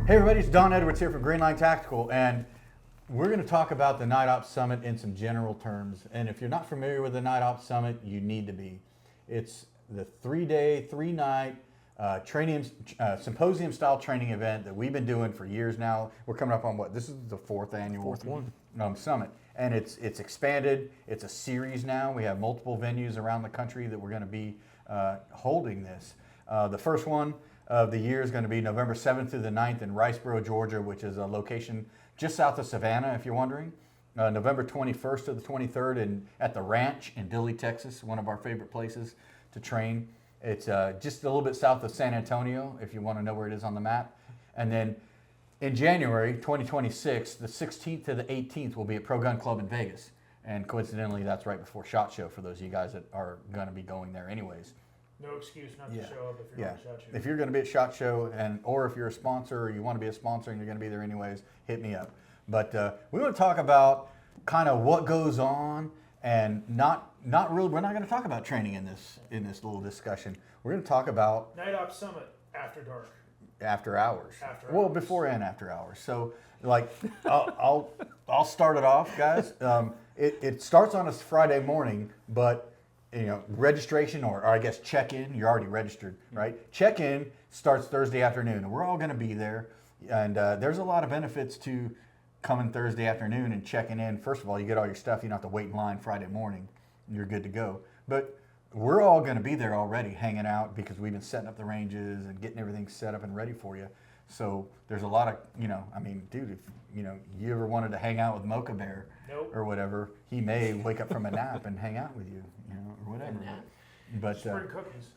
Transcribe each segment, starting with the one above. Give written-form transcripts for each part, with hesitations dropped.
Hey everybody, it's Don Edwards here from Green Line Tactical, and we're going to talk about the Night Ops Summit in some general terms. And if you're not familiar with the Night Ops Summit, you need to be. It's the 3-day, 3-night training, symposium-style training event that we've been doing for years now. We're coming up on what? This is the fourth annual summit, and it's expanded. It's a series now. We have multiple venues around the country that we're going to be holding this. The first one of the year is going to be November 7th through the 9th in Riceboro, Georgia, which is a location just south of Savannah, if you're wondering. November 21st to the 23rd at the Ranch in Dilley, Texas, one of our favorite places to train. It's just a little bit south of San Antonio, if you want to know where it is on the map. And then in January 2026, the 16th to the 18th will be at Pro Gun Club in Vegas. And coincidentally, that's right before SHOT Show for those of you guys that are going to be going there anyways. No excuse not to show up if you're at SHOT Show. If you're going to be at SHOT Show, or if you're a sponsor or you want to be a sponsor and you're going to be there anyways, hit me up. But we want to talk about kind of what goes on, and not really. We're not going to talk about training in this little discussion. We're going to talk about Night Ops Summit after dark. After hours. Well, before and after hours. So, like, I'll start it off, guys. It starts on a Friday morning, but registration or I guess check-in, you're already registered, right? Check-in starts Thursday afternoon, and we're all going to be there. And there's a lot of benefits to coming Thursday afternoon and checking in. First of all, you get all your stuff. You don't have to wait in line Friday morning. You're good to go. But we're all going to be there already hanging out because we've been setting up the ranges and getting everything set up and ready for you. So there's a lot of, dude, if you ever wanted to hang out with Mocha Bear or whatever, he may wake up from a nap and hang out with you, or whatever. But just bring cookies.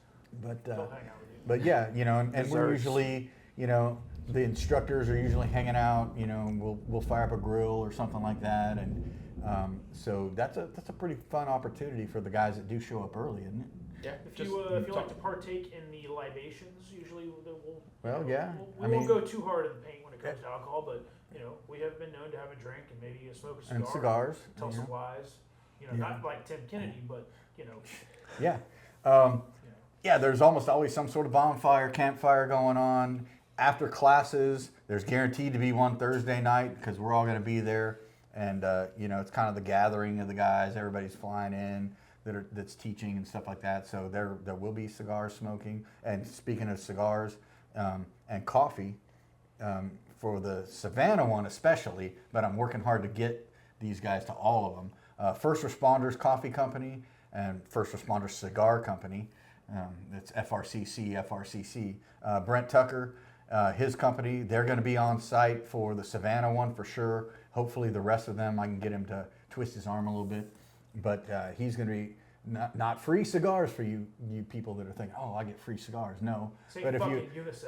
He'll hang out with you. But yeah, and we're usually, the instructors are usually hanging out. We'll fire up a grill or something like that, and so that's a pretty fun opportunity for the guys that do show up early, isn't it? Yeah. If you like to partake in the libations, usually we won't go too hard in the paint when it comes to alcohol, but we have been known to have a drink and maybe smoke a cigar and cigars, tell some lies. Not like Tim Kennedy, but Yeah. Yeah, there's almost always some sort of bonfire, campfire going on. After classes, there's guaranteed to be one Thursday night because we're all going to be there. And, it's kind of the gathering of the guys. Everybody's flying in that's teaching and stuff like that. So there will be cigar smoking. And speaking of cigars and coffee, for the Savannah one especially, but I'm working hard to get these guys to all of them. First Responders Coffee Company and First Responders Cigar Company. It's FRCC. Brent Tucker, his company, they're going to be on site for the Savannah one for sure. Hopefully the rest of them, I can get him to twist his arm a little bit. But he's going to be not free cigars for you people that are thinking, oh, I get free cigars. No.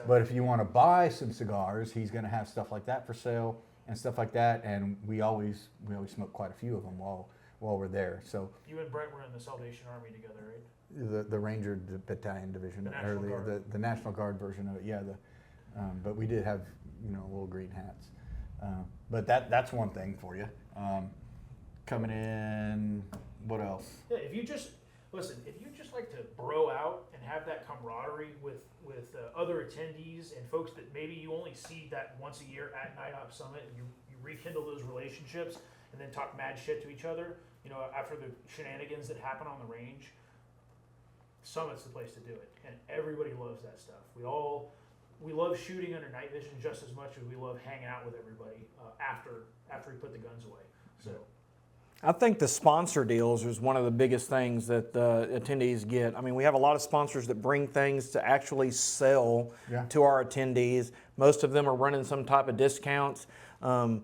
But if you want to buy some cigars, he's going to have stuff like that for sale and stuff like that. And we always smoke quite a few of them while we're there. So you and Brent were in the Salvation Army together, right? The Ranger Battalion Division, the National Guard version of it. Yeah. But we did have little green hats. But that's one thing for you. Coming in, what else? Yeah, if you just like to bro out and have that camaraderie with other attendees and folks that maybe you only see that once a year at Night Ops Summit, and you rekindle those relationships and then talk mad shit to each other, after the shenanigans that happen on the range, Summit's the place to do it. And everybody loves that stuff. We love shooting under night vision just as much as we love hanging out with everybody after we put the guns away. So I think the sponsor deals is one of the biggest things that the attendees get. I mean, we have a lot of sponsors that bring things to actually sell to our attendees. Most of them are running some type of discounts. And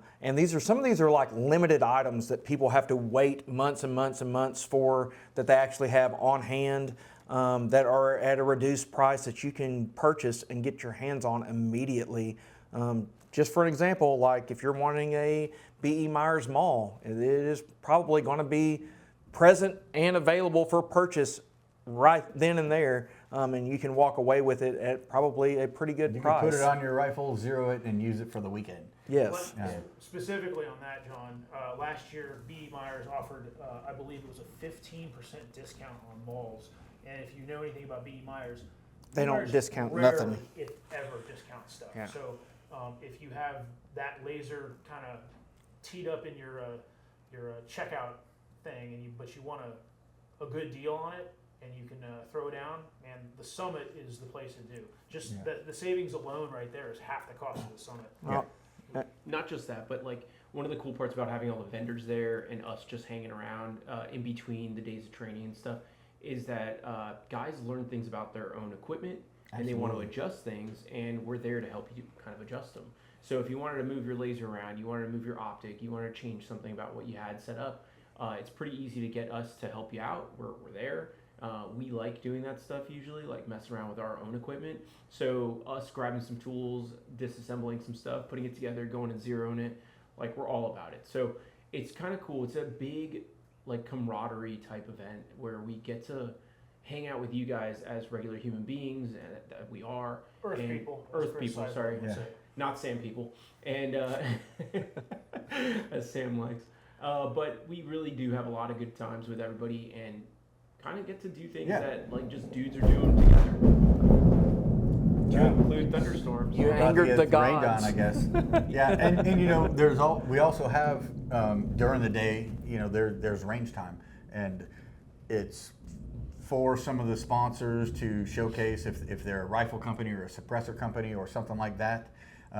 some of these are like limited items that people have to wait months and months and months for, that they actually have on hand, that are at a reduced price that you can purchase and get your hands on immediately. Just for an example, like if you're wanting a B.E. Myers Mall, it is probably going to be present and available for purchase right then and there, and you can walk away with it at probably a pretty good price. You can put it on your rifle, zero it, and use it for the weekend. Yes. Specifically on that, John, last year B.E. Myers offered, I believe it was a 15% discount on malls. And if you know anything about B.E. Myers, they don't discount rarely, nothing. if ever, discount stuff. Yeah. So if you have that laser kind of teed up in your checkout thing, but you want a good deal on it, and you can throw down, and the Summit is the place to do. Just the savings alone right there is half the cost of the Summit. Yeah. Not just that, but like one of the cool parts about having all the vendors there and us just hanging around in between the days of training and stuff is that guys learn things about their own equipment and they want to adjust things, and we're there to help you kind of adjust them. So if you wanted to move your laser around, you wanted to move your optic, you wanted to change something about what you had set up, it's pretty easy to get us to help you out. We're there. We like doing that stuff usually, like messing around with our own equipment. So us grabbing some tools, disassembling some stuff, putting it together, going and zeroing it, like we're all about it. So it's kind of cool. It's a big like camaraderie type event where we get to hang out with you guys as regular human beings, and that we are. Earth people, sorry. Not sand people. And as Sam likes. But we really do have a lot of good times with everybody and kind of get to do things that like just dudes are doing together. To include thunderstorms. You angered the gods. Rained on, I guess. Yeah, and you know, we also have during the day, you know, there's range time, and it's for some of the sponsors to showcase if they're a rifle company or a suppressor company or something like that.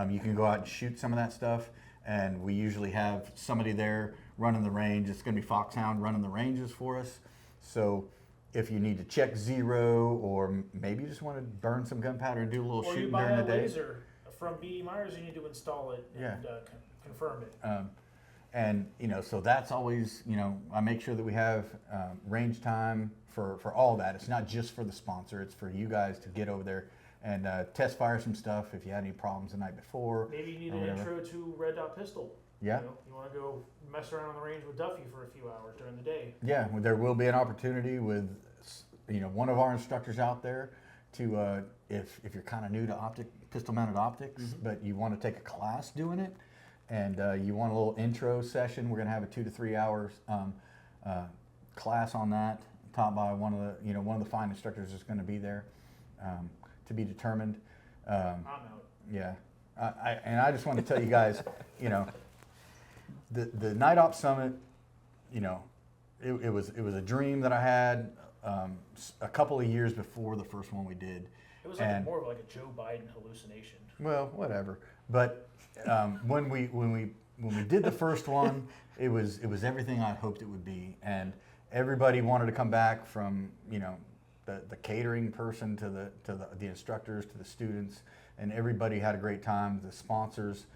You can go out and shoot some of that stuff, and we usually have somebody there running the range. It's going to be Foxhound running the ranges for us. So if you need to check zero, or maybe you just want to burn some gunpowder and do a little shooting during the day. Or you buy a laser from B.E. Myers, you need to install it and confirm it. And you know, so that's always, you know, I make sure that we have range time for all that. It's not just for the sponsor; it's for you guys to get over there and test fire some stuff if you had any problems the night before. Maybe you need an intro to red dot pistol. Yeah. You know, you want to go mess around on the range with Duffy for a few hours during the day. Yeah, well, there will be an opportunity with, you know, one of our instructors out there to, if you're kind of new to pistol-mounted optics, but you want to take a class doing it, and you want a little intro session, we're going to have a 2 to 3 hours class on that, taught by one of the fine instructors that's going to be there, to be determined. I'm out. Yeah, I just want to tell you guys, you know, the Night Ops Summit, you know, it was a dream that I had a couple of years before the first one we did. It was like more of like a Joe Biden hallucination. Well, whatever. But when we did the first one, it was everything I hoped it would be, and everybody wanted to come back, from, you know, the catering person to the instructors to the students, and everybody had a great time. The sponsors.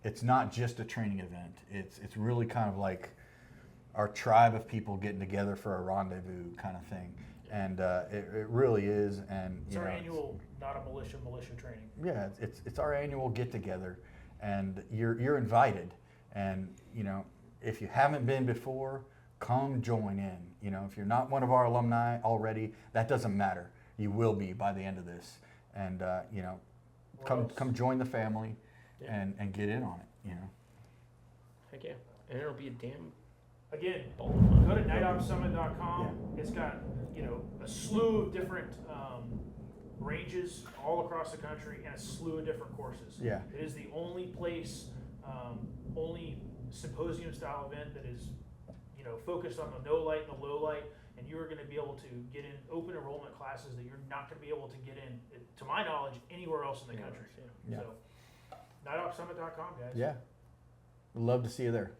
It's not just a training event. It's really kind of like our tribe of people getting together for a rendezvous kind of thing, and it really is. And it's our annual, not a militia training. Yeah, it's our annual get together, and you're invited. And you know, if you haven't been before, come join in. You know, if you're not one of our alumni already, that doesn't matter. You will be by the end of this, and you know, come join the family. Yeah. And get in on it, you know. Heck yeah. And it'll be a damn Again, ball of fun. go to nightopsummit.com. Yeah. It's got, you know, a slew of different ranges all across the country and a slew of different courses. Yeah. It is the only place, only symposium style event that is, you know, focused on the no light and the low light, and you are going to be able to get in open enrollment classes that you're not going to be able to get in, to my knowledge, anywhere else in the country. Yeah. So, nightopsummit.com, guys. Yeah. We'd love to see you there.